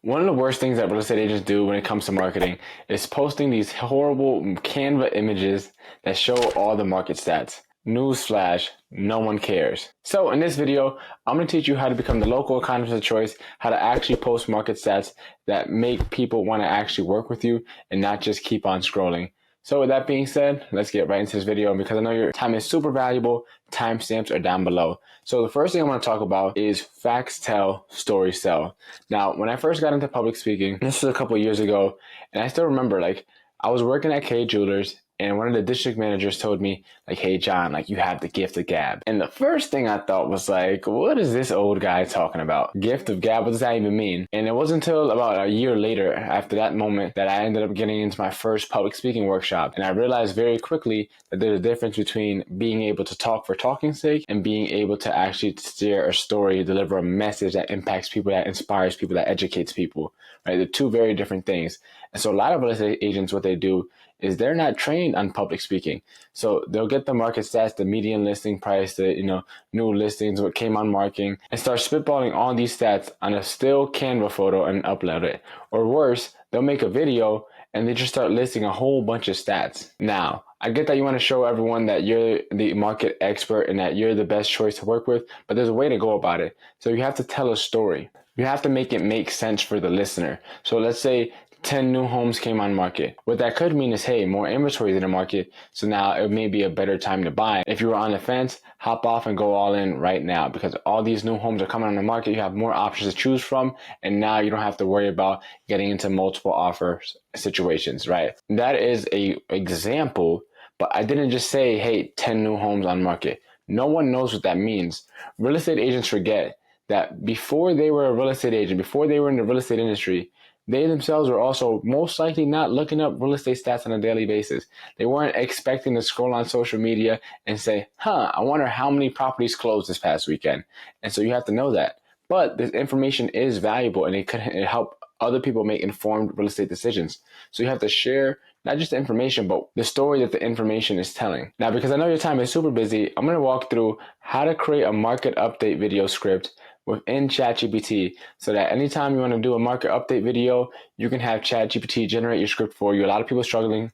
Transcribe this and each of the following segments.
One of the worst things that real estate agents do when it comes to marketing is posting these horrible Canva images that show all the market stats. Newsflash, no one cares. So in this video, I'm going to teach you how to become the local economist of choice, how to actually post market stats that make people want to actually work with you and not just keep on scrolling. So with that being said, let's get right into this video because I know your time is super valuable. Timestamps are down below. So the first thing I want to talk about is facts tell, stories sell. Now, when I first got into public speaking, this was a couple of years ago, and I still remember, I was working at K Jewelers, and one of the district managers told me, hey, John, you have the gift of gab. And the first thing I thought was what is this old guy talking about? Gift of gab, what does that even mean? And it wasn't until about a year later, after that moment, that I ended up getting into my first public speaking workshop. And I realized very quickly that there's a difference between being able to talk for talking's sake and being able to actually share a story, deliver a message that impacts people, that inspires people, that educates people, right? They're two very different things. And so a lot of real estate agents, what they do is they're not trained on public speaking. So they'll get the market stats, the median listing price, the new listings, what came on marketing, and start spitballing all these stats on a still Canva photo and upload it. Or worse, they'll make a video and they just start listing a whole bunch of stats. Now, I get that you want to show everyone that you're the market expert and that you're the best choice to work with, but there's a way to go about it. So you have to tell a story. You have to make it make sense for the listener. So let's say 10 new homes came on market. What that could mean is, hey, more inventory in the market, so now it may be a better time to buy. If you were on the fence, hop off and go all in right now because all these new homes are coming on the market. You have more options to choose from, and now you don't have to worry about getting into multiple offer situations, right? That is a example, but I didn't just say, hey, 10 new homes on market. No one knows what that means. Real estate agents forget that before they were a real estate agent, before they were in the real estate industry, they themselves were also most likely not looking up real estate stats on a daily basis. They weren't expecting to scroll on social media and say, I wonder how many properties closed this past weekend. And so you have to know that. But this information is valuable and it could help other people make informed real estate decisions. So you have to share not just the information, but the story that the information is telling. Now, because I know your time is super busy, I'm going to walk through how to create a market update video script within ChatGPT so that anytime you want to do a market update video, you can have ChatGPT generate your script for you. A lot of people struggle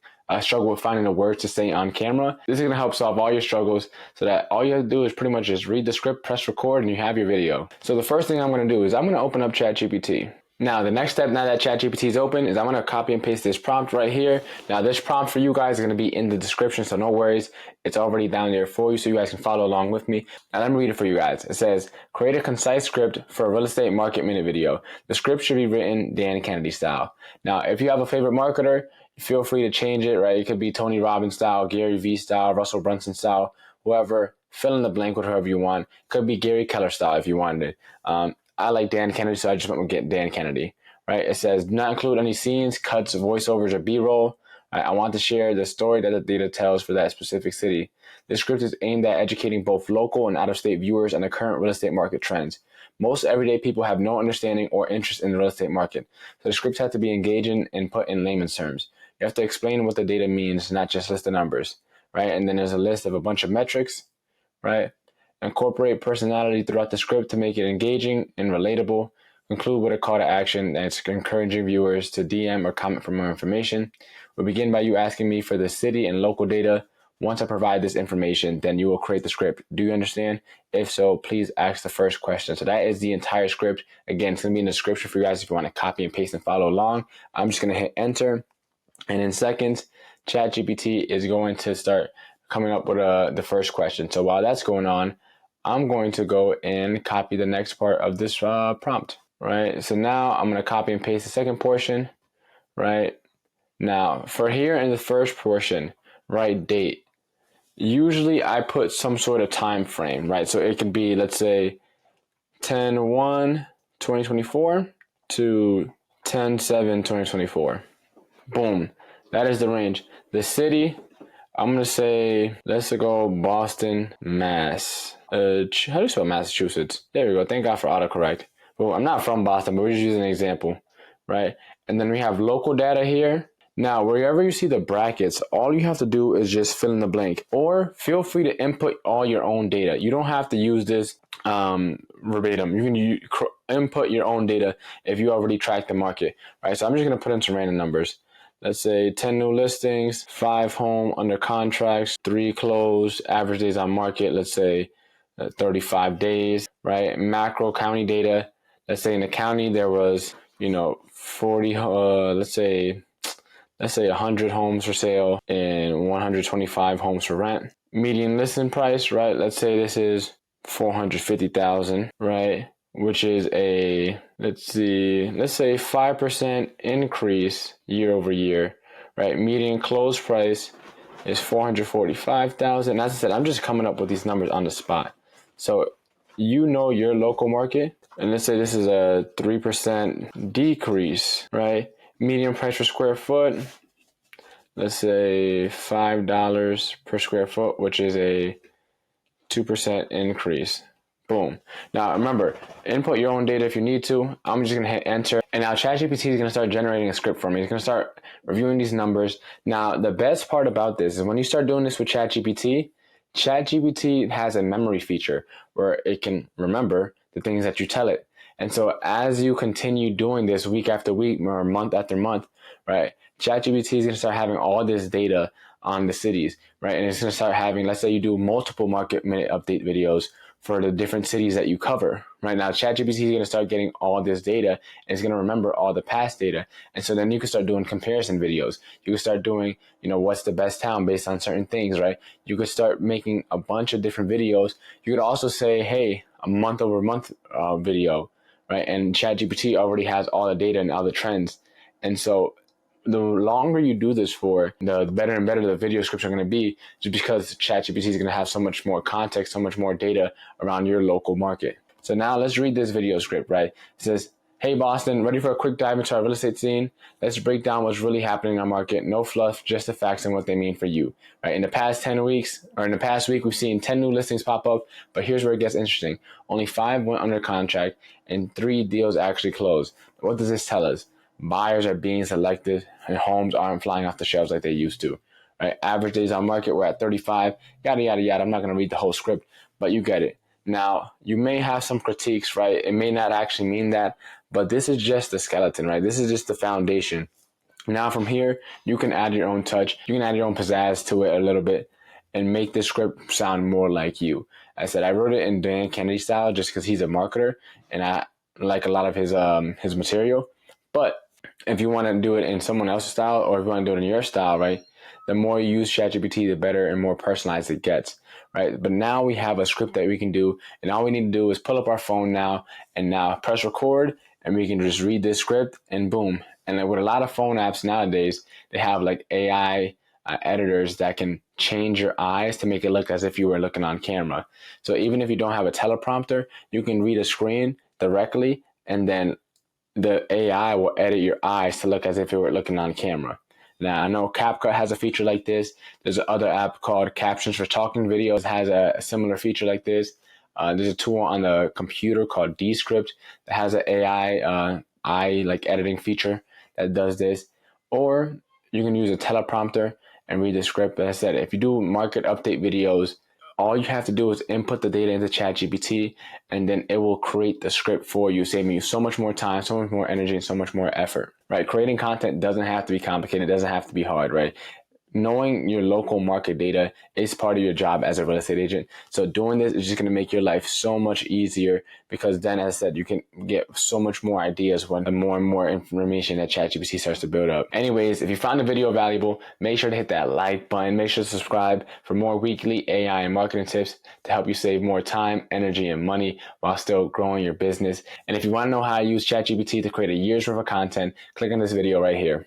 with finding the words to say on camera. This is going to help solve all your struggles so that all you have to do is pretty much just read the script, press record, and you have your video. So the first thing I'm going to do is I'm going to open up ChatGPT. Now, the next step, now that ChatGPT is open, is I'm going to copy and paste this prompt right here. Now, this prompt for you guys is going to be in the description, so no worries. It's already down there for you, so you guys can follow along with me. Now, let me read it for you guys. It says, create a concise script for a real estate market minute video. The script should be written Dan Kennedy style. Now, if you have a favorite marketer, feel free to change it, right? It could be Tony Robbins style, Gary Vee style, Russell Brunson style, whoever. Fill in the blank with whoever you want. Could be Gary Keller style if you wanted it. I like Dan Kennedy, so I just went with Dan Kennedy, right? It says, do not include any scenes, cuts, voiceovers, or B-roll. Right? I want to share the story that the data tells for that specific city. This script is aimed at educating both local and out-of-state viewers on the current real estate market trends. Most everyday people have no understanding or interest in the real estate market, so the scripts have to be engaging and put in layman's terms. You have to explain what the data means, not just list the numbers, right? And then there's a list of a bunch of metrics, right? Incorporate personality throughout the script to make it engaging and relatable. Conclude with a call to action that's encouraging viewers to DM or comment for more information. We'll begin by you asking me for the city and local data. Once I provide this information, then you will create the script. Do you understand? If so, please ask the first question. So that is the entire script. Again, it's going to be in the description for you guys if you want to copy and paste and follow along. I'm just going to hit enter. And in seconds, ChatGPT is going to start coming up with the first question. So while that's going on, I'm going to go and copy the next part of this prompt, right? So now I'm going to copy and paste the second portion, right? Now, for here in the first portion, write date. Usually I put some sort of time frame, right? So it could be, let's say, 10/1/2024 to 10/7/2024. Boom. That is the range. The city, I'm going to say, let's go Boston, Mass. How do you spell Massachusetts? There we go. Thank God for autocorrect. Well, I'm not from Boston, but we're just using an example, right? And then we have local data here. Now, wherever you see the brackets, all you have to do is just fill in the blank, or feel free to input all your own data. You don't have to use this verbatim. You can input your own data if you already track the market, right? So I'm just going to put in some random numbers. Let's say 10 new listings, 5 home under contracts, 3 closed, average days on market, let's say 35 days, right? Macro county data. Let's say in the county there was, 40, let's say 100 homes for sale and 125 homes for rent. Median listing price, right? Let's say this is 450,000, right? Which is a, let's say 5% increase year over year, right? Median close price is 445,000. As I said, I'm just coming up with these numbers on the spot. So your local market, and let's say this is a 3% decrease, right? Median price per square foot, let's say $5 per square foot, which is a 2% increase. Boom. Now remember, input your own data if you need to. I'm just gonna hit enter, and now ChatGPT is gonna start generating a script for me. It's gonna start reviewing these numbers. Now the best part about this is when you start doing this with ChatGPT, ChatGPT has a memory feature where it can remember the things that you tell it. And so as you continue doing this week after week or month after month, right, ChatGPT is going to start having all this data on the cities, right? And it's going to start having, let's say you do multiple market minute update videos for the different cities that you cover. Right now, ChatGPT is going to start getting all this data and it's going to remember all the past data. And so then you can start doing comparison videos. You can start doing, what's the best town based on certain things, right? You could start making a bunch of different videos. You could also say, hey, a month over month video, right? And ChatGPT already has all the data and all the trends. And so the longer you do this for, the better and better the video scripts are going to be, just because ChatGPT is going to have so much more context, so much more data around your local market. So now let's read this video script, right? It says, hey Boston, ready for a quick dive into our real estate scene? Let's break down what's really happening in our market. No fluff, just the facts and what they mean for you, right? In the past 10 weeks, or in the past week, we've seen 10 new listings pop up, but here's where it gets interesting. Only 5 went under contract and 3 deals actually closed. What does this tell us? Buyers are being selected and homes aren't flying off the shelves like they used to, right? Average days on market, we're at 35, yada, yada, yada. I'm not going to read the whole script, but you get it. Now, you may have some critiques, right? It may not actually mean that, but this is just the skeleton, right? This is just the foundation. Now, from here, you can add your own touch. You can add your own pizzazz to it a little bit and make this script sound more like you. I said I wrote it in Dan Kennedy style just because he's a marketer and I like a lot of his material. But if you want to do it in someone else's style, or if you want to do it in your style, right, the more you use ChatGPT, the better and more personalized it gets, right? But now we have a script that we can do, and all we need to do is pull up our phone now and now press record, and we can just read this script and boom. And with a lot of phone apps nowadays, they have like AI editors that can change your eyes to make it look as if you were looking on camera. So even if you don't have a teleprompter, you can read a screen directly, and then the AI will edit your eyes to look as if you were looking on camera. Now, I know CapCut has a feature like this. There's another app called Captions for Talking Videos that has a similar feature like this. There's a tool on the computer called Descript that has an AI eye like editing feature that does this. Or you can use a teleprompter and read the script. As I said, if you do market update videos, all you have to do is input the data into ChatGPT, and then it will create the script for you, saving you so much more time, so much more energy, and so much more effort, right? Creating content doesn't have to be complicated. It doesn't have to be hard, right? Knowing your local market data is part of your job as a real estate agent. So doing this is just going to make your life so much easier, because then, as I said, you can get so much more ideas when the more and more information that ChatGPT starts to build up. Anyways, if you found the video valuable, make sure to hit that like button. Make sure to subscribe for more weekly AI and marketing tips to help you save more time, energy, and money while still growing your business. And if you want to know how I use ChatGPT to create a year's worth of content, click on this video right here.